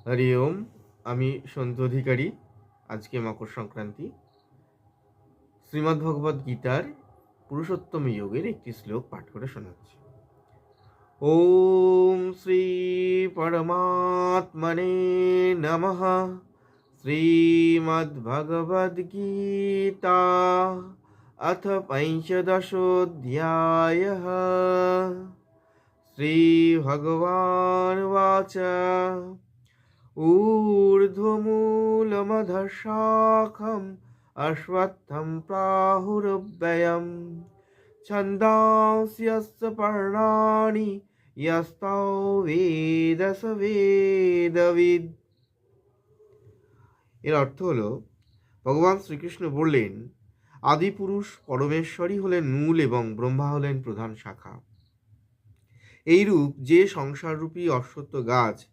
হরি ওম। আমি সন্তু অধিকারী। আজকে মকর সংক্রান্তি। শ্রীমদ্ ভগবদ্ গীতার পুরুষোত্তম যোগের একটি শ্লোক পাঠ করে শোনাচ্ছি। ওম শ্রী পরমাত্মনে নমঃ। শ্রীমদ্ ভগবদ্ গীতা অথ পঞ্চদশোऽধ্যায়ः। শ্রী ভগবানুবাচ ऊर्ध्वमूलमधशाखम् अश्वत्थं प्राहुरव्ययम् छन्दांसि यस्य पर्णानि यस्तौ वेद स वेदविद्। এর অর্থ হলো, ভগবান শ্রীকৃষ্ণ বললেন, আদিপুরুষ পরমেশ্বরই হলেন মূল এবং ব্রহ্মা হলেন প্রধান শাখা। এইরূপ যে সংসাররূপী অশ্বত্থ গাছ